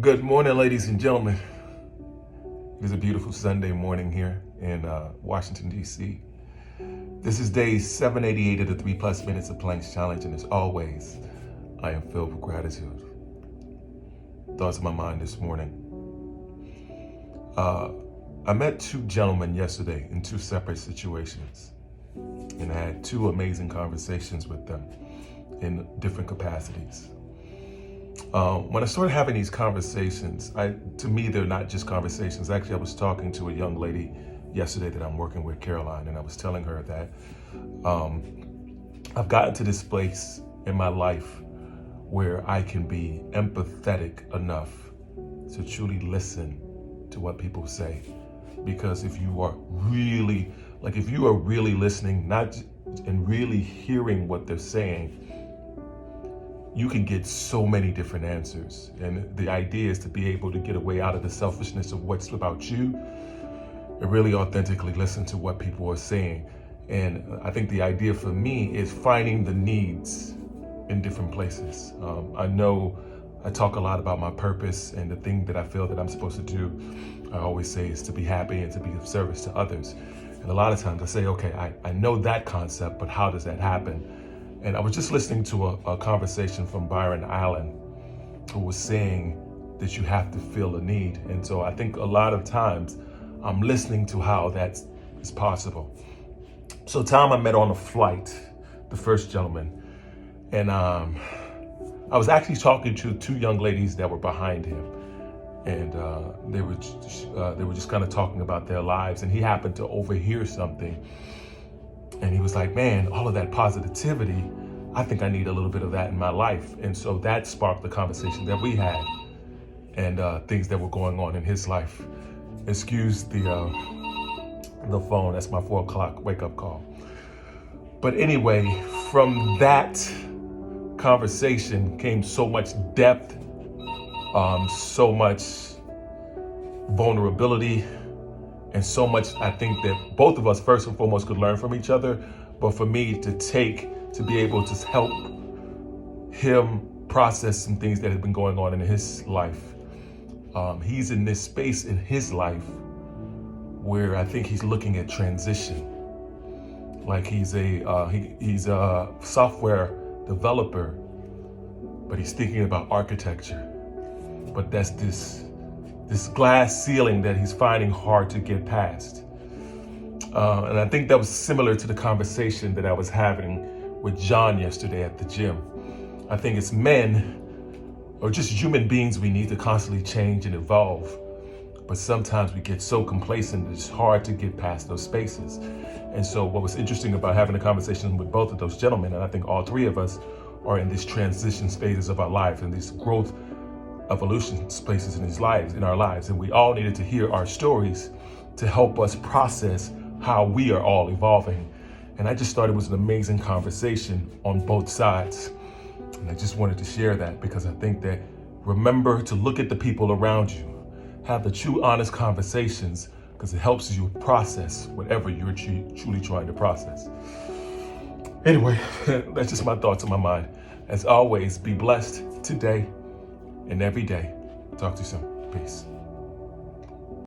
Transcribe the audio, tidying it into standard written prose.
Good morning, ladies and gentlemen. It is a beautiful Sunday morning here in Washington, D.C. This is day 788 of the 3 Plus Minutes of Planks Challenge, and as always, I am filled with gratitude. Thoughts on my mind this morning. I met two gentlemen yesterday in two separate situations, and I had two amazing conversations with them in different capacities. When I started having these conversations, to me, they're not just conversations. Actually, I was talking to a young lady yesterday that I'm working with, Caroline, and I was telling her that I've gotten to this place in my life where I can be empathetic enough to truly listen to what people say. Because if you are really listening, and really hearing what they're saying, you can get so many different answers. And the idea is to be able to get away out of the selfishness of what's about you and really authentically listen to what people are saying. And I think the idea for me is finding the needs in different places. I know I talk a lot about my purpose, and the thing that I feel that I'm supposed to do, I always say, is to be happy and to be of service to others. And a lot of times I say, okay, I know that concept, but how does that happen? And I was just listening to a conversation from Byron Allen, who was saying that you have to feel a need. And so I think a lot of times I'm listening to how that is possible. So Tom, I met on a flight, the first gentleman, and I was actually talking to two young ladies that were behind him, and they were just kind of talking about their lives, and he happened to overhear something. And he was like, man, all of that positivity, I think I need a little bit of that in my life. And so that sparked the conversation that we had, and things that were going on in his life. Excuse the phone, that's my 4 o'clock wake up call. But anyway, from that conversation came so much depth, so much vulnerability, and so much I think that both of us first and foremost could learn from each other. But for me to be able to help him process some things that have been going on in his life. He's in this space in his life where I think he's looking at transition. Like he's a software developer, but he's thinking about architecture. But that's this glass ceiling that he's finding hard to get past. And I think that was similar to the conversation that I was having with John yesterday at the gym. I think it's men, or just human beings, we need to constantly change and evolve. But sometimes we get so complacent, it's hard to get past those spaces. And so what was interesting about having a conversation with both of those gentlemen, and I think all three of us are in these transition phases of our life and these growth evolution spaces in our lives, and we all needed to hear our stories to help us process how we are all evolving. And I just thought it was an amazing conversation on both sides, and I just wanted to share that because I think that remember to look at the people around you, have the true honest conversations, because it helps you process whatever you're truly trying to process. Anyway, that's just my thoughts on my mind. As always, be blessed today and every day. Talk to you soon. Peace.